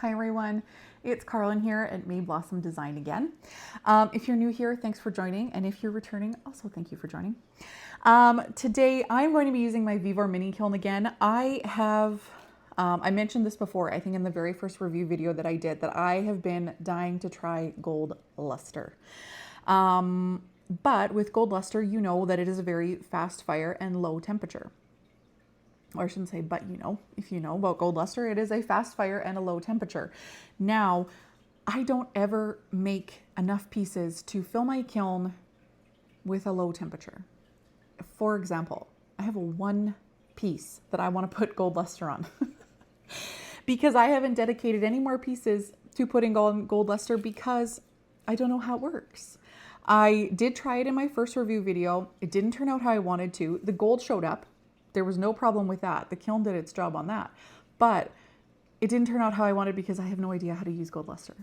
Hi everyone, it's Carlin here at May Blossom Design again. If you're new here, thanks for joining, and if you're returning, also thank you for joining. Today I'm going to be using my Vevor mini kiln again. I mentioned this before, I think in the very first review video that I did, that I have been dying to try gold luster. But with gold luster, you know that it is a very fast fire and low temperature. Or I shouldn't say, but you know, if you know about gold luster, it is a fast fire and a low temperature. Now, I don't ever make enough pieces to fill my kiln with a low temperature. For example, I have one piece that I want to put gold luster on because I haven't dedicated any more pieces to putting gold luster because I don't know how it works. I did try it in my first review video. It didn't turn out how I wanted to. The gold showed up. There was no problem with that. The kiln did its job on that. But it didn't turn out how I wanted because I have no idea how to use gold luster.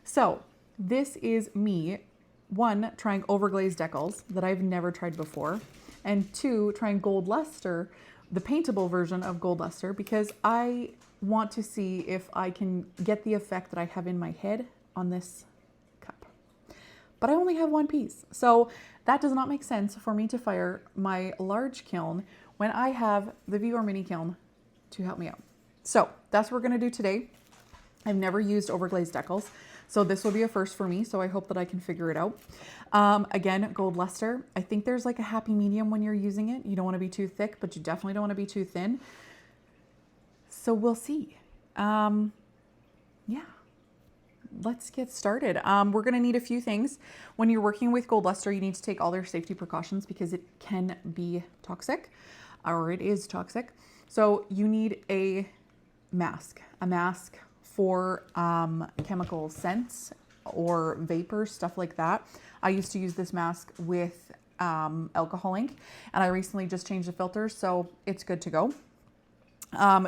So this is me, one, trying overglazed decals that I've never tried before, and two, trying gold luster, the paintable version of gold luster, because I want to see if I can get the effect that I have in my head on this cup. But I only have one piece. So that does not make sense for me to fire my large kiln when I have the Vevor mini kiln to help me out. So that's what we're going to do today. I've never used overglazed decals, so this will be a first for me, so I hope that I can figure it out. Again, gold luster. I think there's like a happy medium when you're using it. You don't want to be too thick, but you definitely don't want to be too thin. So we'll see. Yeah. Let's get started. We're going to need a few things. When you're working with gold luster, you need to take all their safety precautions because it can be toxic, or it is toxic. So you need a mask for chemical scents or vapors, stuff like that. I used to use this mask with alcohol ink, and I recently just changed the filters, so it's good to go.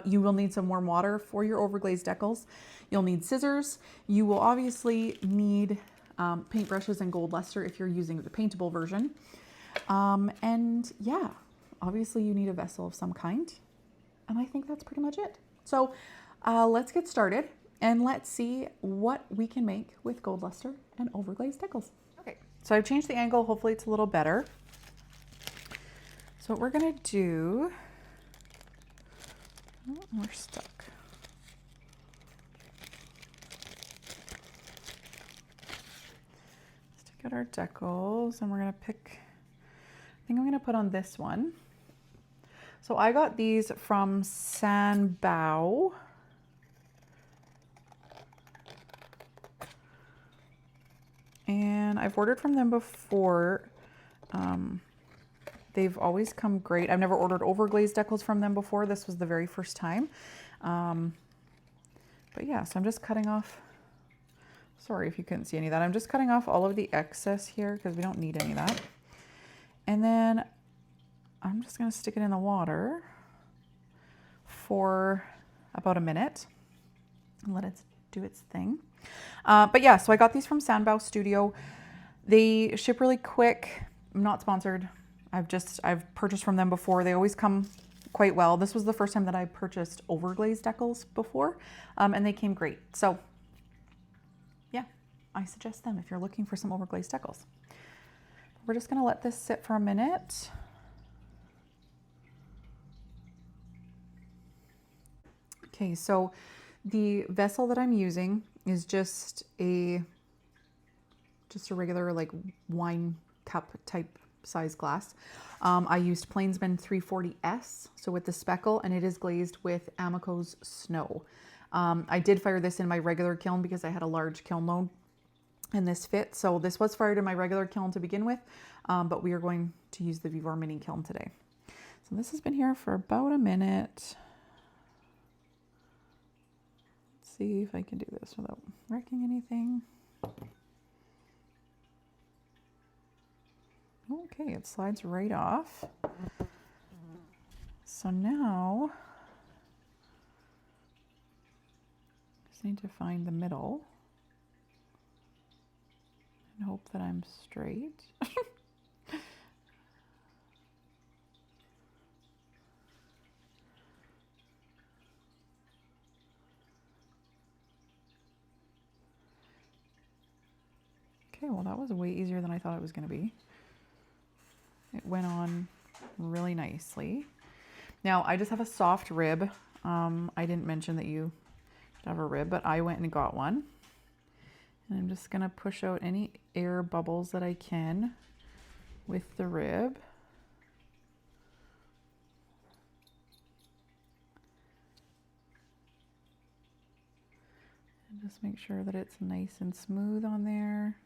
You will need some warm water for your overglazed decals. You'll need scissors. You will obviously need paintbrushes and gold luster if you're using the paintable version. And yeah, obviously you need a vessel of some kind. And I think that's pretty much it. So let's get started and let's see what we can make with gold luster and overglazed decals. Okay, so I've changed the angle. Hopefully it's a little better. So what we're gonna do, oh, we're stuck. Let's take out our decals and we're gonna pick, I think I'm gonna put on this one. So I got these from Sanbao. And I've ordered from them before. They've always come great. I've never ordered overglazed decals from them before. This was the very first time. But yeah, so I'm just cutting off, sorry if you couldn't see any of that. I'm just cutting off all of the excess here because we don't need any of that. And then I'm just gonna stick it in the water for about a minute and let it do its thing. But yeah, so I got these from Sanbao Studio. They ship really quick. I'm not sponsored. I've purchased from them before. They always come quite well. This was the first time that I purchased overglazed decals before, and they came great. So yeah, I suggest them if you're looking for some overglazed decals. We're just gonna let this sit for a minute. Okay, so the vessel that I'm using is just a regular like wine cup type size glass. I used Plainsman 340S, so with the speckle, and it is glazed with Amico's Snow. I did fire this in my regular kiln because I had a large kiln load and this fit. So this was fired in my regular kiln to begin with, but we are going to use the Vevor mini kiln today. So this has been here for about a minute. Let's see if I can do this without wrecking anything. Okay, it slides right off. So now, just need to find the middle and hope that I'm straight. Okay, well that was way easier than I thought it was going to be. It went on really nicely. Now I just have a soft rib. I didn't mention that you have a rib, but I went and got one. And I'm just going to push out any air bubbles that I can with the rib. And just make sure that it's nice and smooth on there.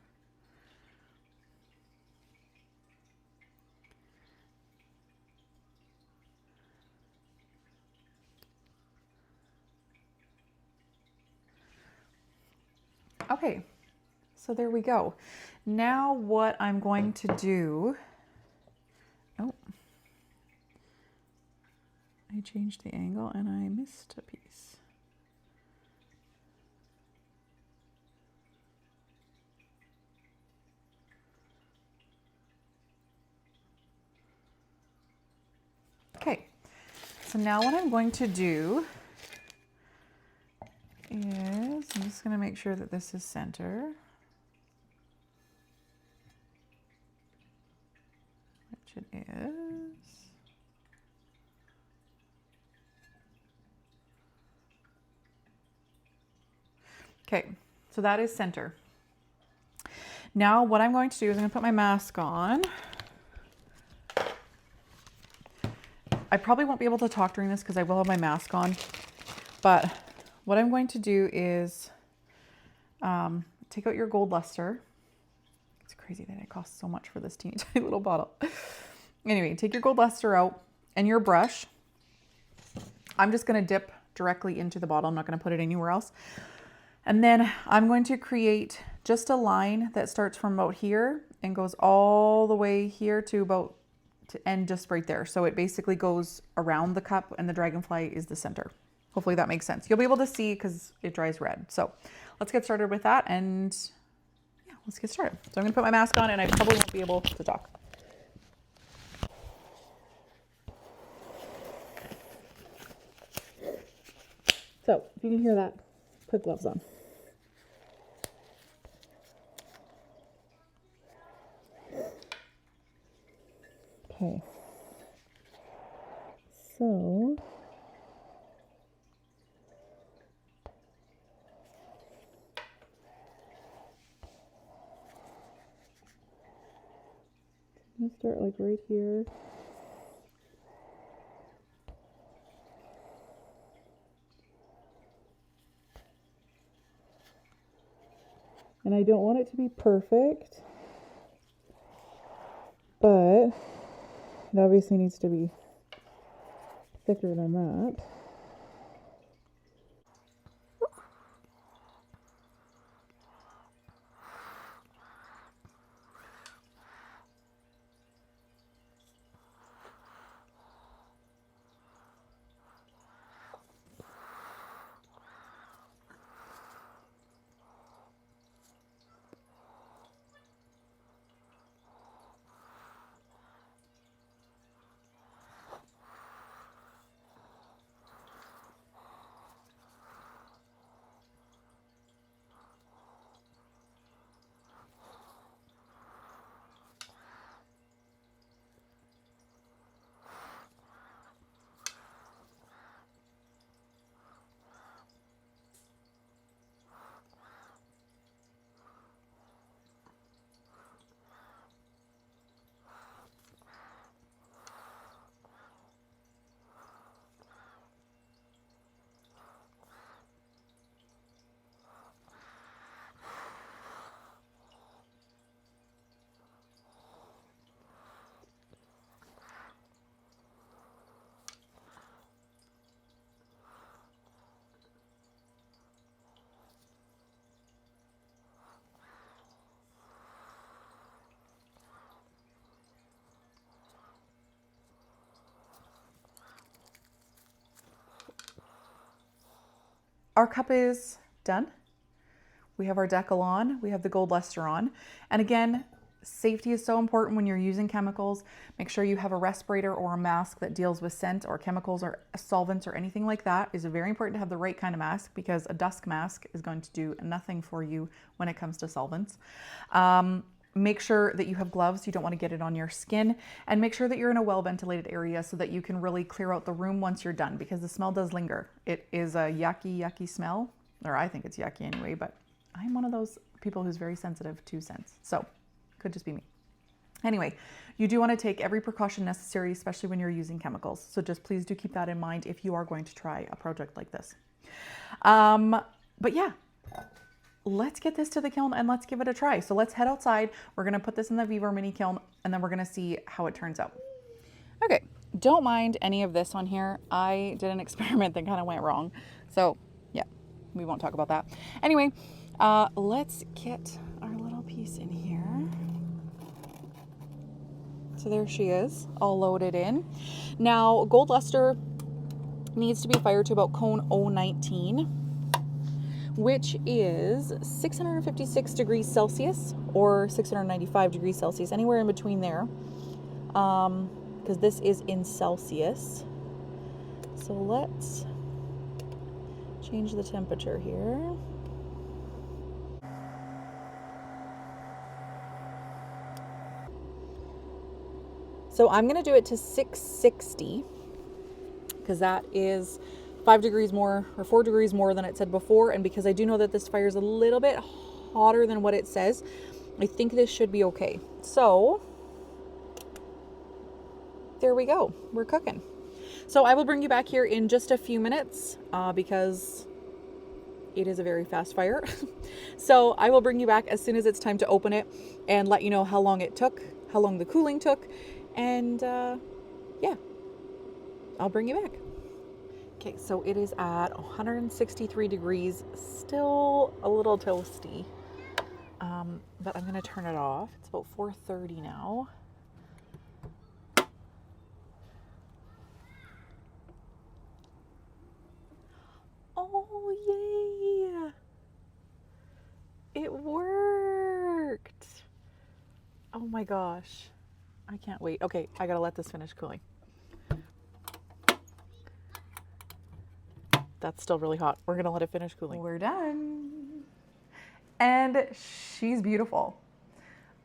Okay, so there we go. Now what I'm going to do, oh, I changed the angle and I missed a piece. Okay, so now what I'm going to do is, I'm just going to make sure that this is center, which it is. Okay, so that is center. Now what I'm going to do is I'm going to put my mask on. I probably won't be able to talk during this because I will have my mask on, but what I'm going to do is take out your gold luster. It's crazy that it costs so much for this teeny tiny little bottle. Anyway, take your gold luster out and your brush. I'm just going to dip directly into the bottle. I'm not going to put it anywhere else. And then I'm going to create just a line that starts from about here and goes all the way here to about to end just right there. So it basically goes around the cup and the dragonfly is the center. Hopefully that makes sense. You'll be able to see because it dries red. So let's get started with that and yeah, let's get started. So I'm going to put my mask on and I probably won't be able to talk. So if you can hear that, put gloves on. Okay, so I'm gonna start like right here. And I don't want it to be perfect, but it obviously needs to be thicker than that. Our cup is done. We have our decal on, we have the gold luster on. And again, Safety is so important when you're using chemicals. Make sure you have a respirator or a mask that deals with scent or chemicals or solvents or anything like that. It's very important to have the right kind of mask because a dust mask is going to do nothing for you when it comes to solvents. Make sure that you have gloves. You don't want to get it on your skin, and make sure that you're in a well-ventilated area so that you can really clear out the room once you're done, because the smell does linger. It is a yucky smell, or I think it's yucky anyway, but I'm one of those people who's very sensitive to scents. So could just be me. Anyway, you do want to take every precaution necessary, especially when you're using chemicals. So just please do keep that in mind if you are going to try a project like this. But yeah, let's get this to the kiln and let's give it a try. So let's head outside. We're going to put this in the Vevor mini kiln and then we're going to see how it turns out. Okay, don't mind any of this on here. I did an experiment that kind of went wrong. So yeah, we won't talk about that. Anyway, let's get our little piece in here. So there she is, all loaded in. Now, gold luster needs to be fired to about cone 019, which is 656 degrees Celsius or 695 degrees Celsius, anywhere in between there, because this is in Celsius. So let's change the temperature here. So I'm going to do it to 660 because that is 5 degrees more or 4 degrees more than it said before. And because I do know that this fire is a little bit hotter than what it says, I think this should be okay. So there we go. We're cooking. So I will bring you back here in just a few minutes because it is a very fast fire. So I will bring you back as soon as it's time to open it and let you know how long it took, how long the cooling took. And yeah, I'll bring you back. Okay, so it is at 163 degrees, still a little toasty, but I'm going to turn it off. It's about 4:30 now. Oh, yay! It worked! Oh my gosh. I can't wait. Okay, I gotta let this finish cooling. That's still really hot. We're gonna let it finish cooling. We're done. And she's beautiful.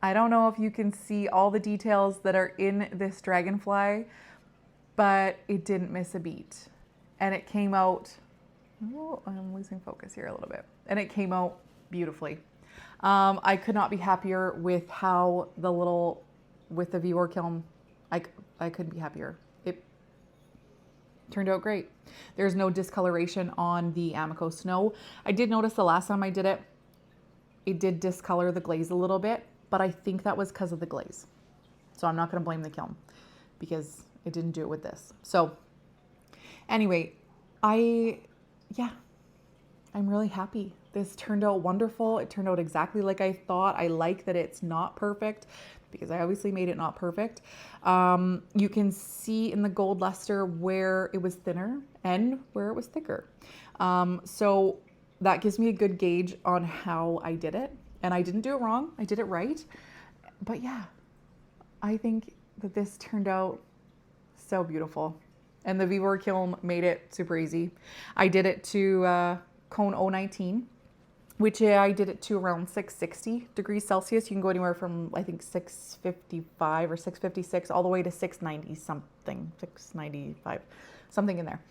I don't know if you can see all the details that are in this dragonfly, but it didn't miss a beat. And it came out, oh, I'm losing focus here a little bit. And it came out beautifully. I could not be happier with how with the Vevor kiln, I couldn't be happier. It turned out great. There's no discoloration on the Amico snow. I did notice the last time I did it, it did discolor the glaze a little bit, but I think that was because of the glaze. So I'm not going to blame the kiln because it didn't do it with this. So anyway, I'm really happy. This turned out wonderful. It turned out exactly like I thought. I like that it's not perfect because I obviously made it not perfect. You can see in the gold luster where it was thinner and where it was thicker. So that gives me a good gauge on how I did it. And I didn't do it wrong. I did it right. But yeah, I think that this turned out so beautiful. And the Vevor kiln made it super easy. I did it to cone 019, which I did it to around 660 degrees Celsius. You can go anywhere from, I think, 655 or 656 all the way to 690 something, 695, something in there.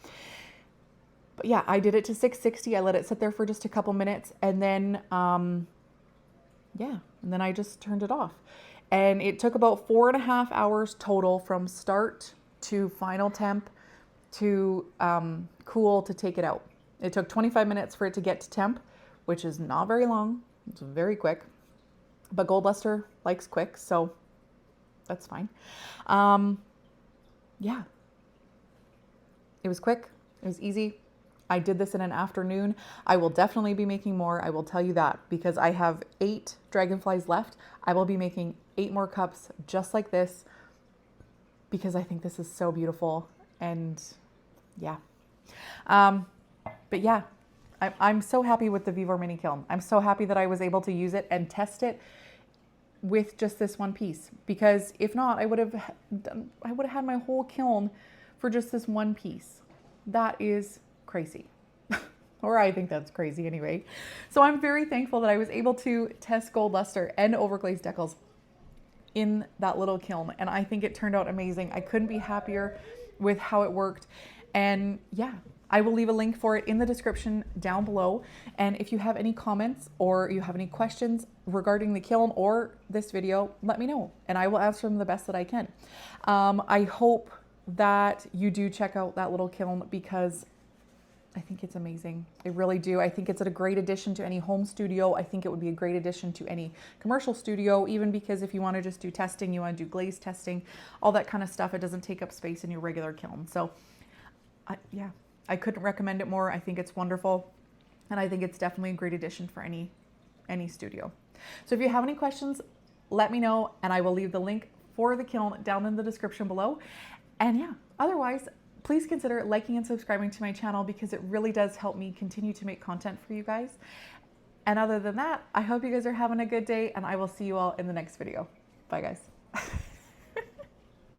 But yeah, I did it to 660. I let it sit there for just a couple minutes and then, and then I just turned it off. And it took about 4.5 hours total from start to final temp to cool to take it out. It took 25 minutes for it to get to temp, which is not very long. It's very quick. But gold luster likes quick, so that's fine. Yeah. It was quick. It was easy. I did this in an afternoon. I will definitely be making more. I will tell you that because I have 8 dragonflies left. I will be making 8 more cups just like this because I think this is so beautiful. And yeah. But yeah, I'm so happy with the Vevor mini kiln. I'm so happy that I was able to use it and test it with just this one piece, because if not, I would have had my whole kiln for just this one piece. That is crazy. Or I think that's crazy anyway. So I'm very thankful that I was able to test gold luster and overglazed decals in that little kiln. And I think it turned out amazing. I couldn't be happier with how it worked. And yeah, I will leave a link for it in the description down below. And if you have any comments or you have any questions regarding the kiln or this video, let me know and I will answer them the best that I can. I hope that you do check out that little kiln because I think it's amazing. I really do. I think it's a great addition to any home studio. I think it would be a great addition to any commercial studio, even because if you want to just do testing, you want to do glaze testing, all that kind of stuff, it doesn't take up space in your regular kiln. So yeah, I couldn't recommend it more. I think it's wonderful. And I think it's definitely a great addition for any studio. So if you have any questions, let me know and I will leave the link for the kiln down in the description below. And yeah, otherwise, please consider liking and subscribing to my channel because it really does help me continue to make content for you guys. And other than that, I hope you guys are having a good day and I will see you all in the next video. Bye guys.